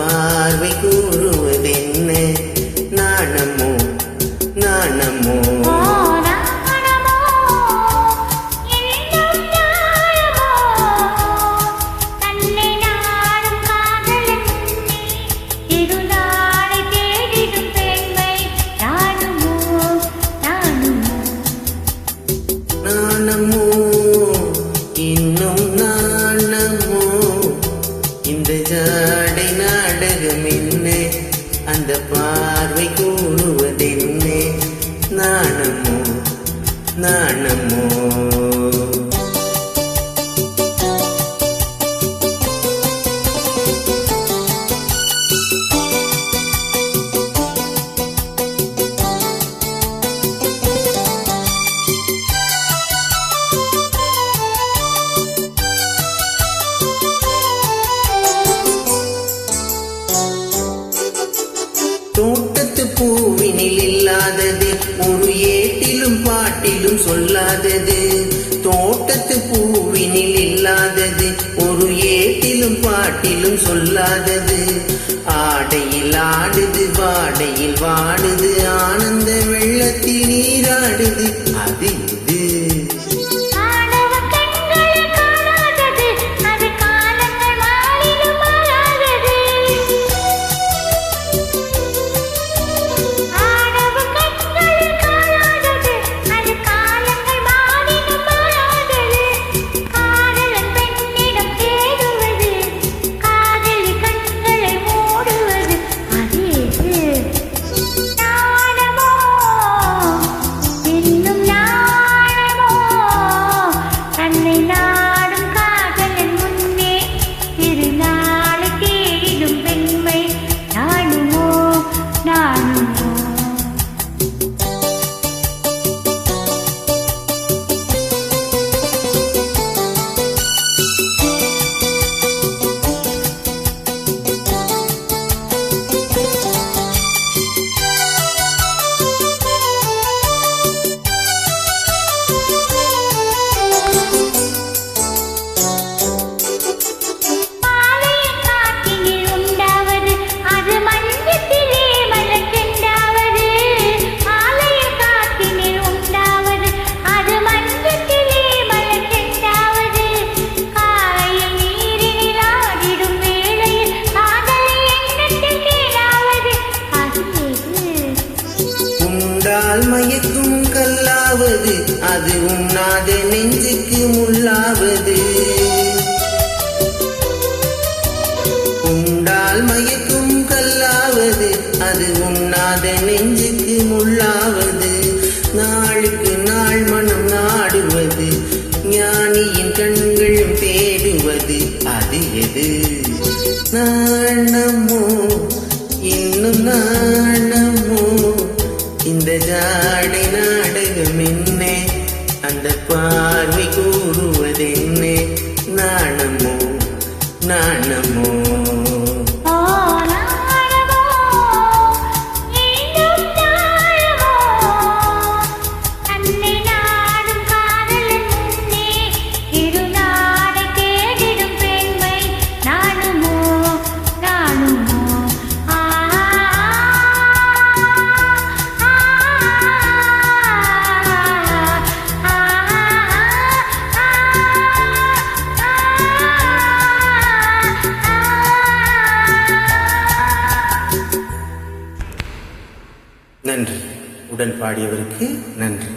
பார்வை கூறுவதென்ன? நாணமோ நாணமோ நாணமோ இன்னும் நாணமோ இந்த ஜாடை நாடகம் என்ன? அந்த பார்வை கூறுவதென்ன? நாணமோ நாணமோ தோட்டத்து பூவினில் இல்லாதது ஒரு ஏட்டிலும் பாட்டிலும் சொல்லாதது. தோட்டத்து பூவினில் இல்லாதது ஒரு ஏட்டிலும் பாட்டிலும் சொல்லாதது. ஆடையில் ஆடுது வாடையில் வாடுது ஆனந்த வெள்ளத்தில் நீராடுது. அது இது மயக்கும் கல்லாவது அது உண்ணாத நெஞ்சுக்கு முள்ளாவது. உண்டால் மயக்கும் கல்லாவது அது உண்ணாத நெஞ்சுக்கு முள்ளாவது. நாளுக்கு நாள் மனம் நாடுவது ஞானியின் கண்களும் தேடுவது. அது எது? நாணமோ இன்னும் நாணமோ இந்த ஜாடை நாடகம் என்ன? அந்த பார்வை கூறுவதென்ன? நாணமோ நாணமோ நன்றி. உடன் பாடியவருக்கு நன்றி.